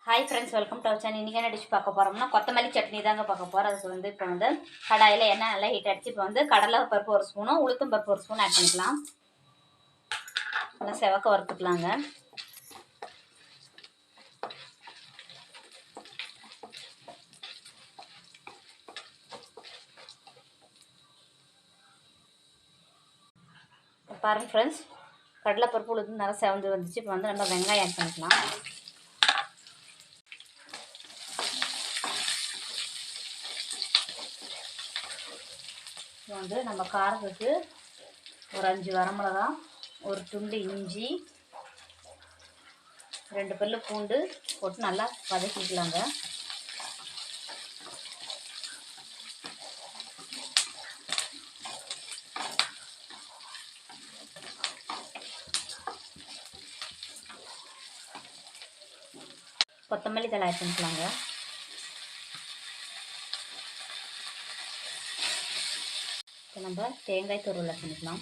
Hi friends, welcome to our channel. இன்றைக்கி என்ன dish பார்க்க போகிறோம்னா கொத்தமல்லி சட்னி தாங்க பார்க்க போகிறோம். அதுக்கு வந்து இப்போ வந்து கடாயில் எண்ணெய் நல்லா ஹீட் அடிச்சு இப்போ வந்து கடலை பருப்பு ஒரு ஸ்பூனும் உளுத்தம் பருப்பு ஒரு ஸ்பூன் ஆட் பண்ணிக்கலாம். நல்லா செவக்க வறுத்துக்கலாங்க. பாருங்கள் ஃப்ரெண்ட்ஸ், கடலை பருப்பு உளுத்தம் நல்லா செவந்து வந்துச்சு. இப்போ வந்து நம்ம வெங்காயம் ஆட் பண்ணிக்கலாம். இப்போ வந்து நம்ம காரத்துக்கு ஒரு 5 வரமிளகா, ஒரு துண்டு இஞ்சி, 2 பல்லு பூண்டு போட்டு நல்லா வதக்கிக்கலாங்க. கொத்தமல்லி தழை ஆட் பண்ணிக்கலாங்க. இப்போ நம்ம தேங்காய் துருவல் ஆட் பண்ணிக்கலாம்.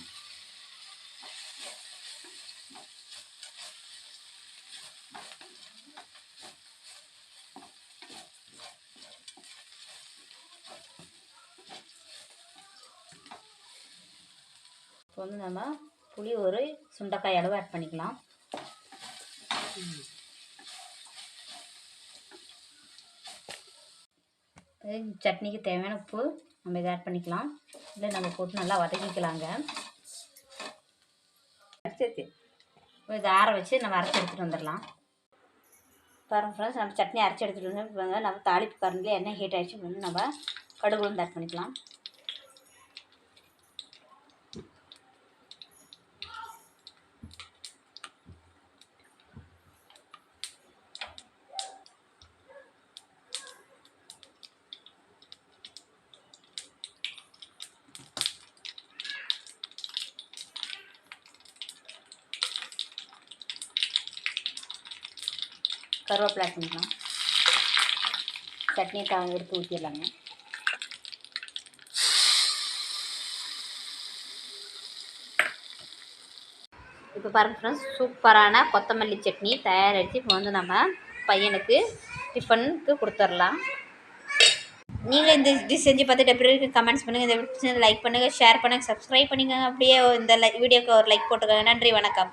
இப்போ வந்து நம்ம புளி ஒரு சுண்டைக்காய் அளவு ஆட் பண்ணிக்கலாம். சட்னிக்கு தேவையான உப்பு நம்ம இதை ஆட் பண்ணிக்கலாம். இல்லை நம்ம போட்டு நல்லா வதக்கிக்கலாங்க. இதை ஆற வச்சு நம்ம அரைச்சி எடுத்துகிட்டு வந்துடலாம். பாருங்கள் ஃப்ரெண்ட்ஸ், நம்ம சட்னி அரைச்சி எடுத்துகிட்டு வந்து நம்ம தாளிப்பு கரண்டில் எண்ணெய் ஹீட் ஆகிடுச்சு. வந்து நம்ம கடுகு உளுந்து ஆட் பண்ணிக்கலாம். கருவேப்பிலை ஆட் பண்ணிக்கலாம். சட்னியை எடுத்து ஊற்றிடலாங்க. இப்போ பாருங்கள் ஃப்ரெண்ட்ஸ், சூப்பரான கொத்தமல்லி சட்னி தயாராகிடுச்சு. இப்போ வந்து நம்ம பையனுக்கு டிஃபனுக்கு கொடுத்துடலாம். நீங்களும் இந்த டிஷ் செஞ்சு பார்த்துட்டு எப்படி இருக்குது கமெண்ட்ஸ் பண்ணுங்கள். இந்த வீடியோ லைக் பண்ணுங்கள், ஷேர் பண்ணுங்கள், சப்ஸ்கிரைப் பண்ணிக்கோங்க. அப்படியே இந்த வீடியோக்கு ஒரு லைக் போட்டுக்கோங்க. நன்றி, வணக்கம்.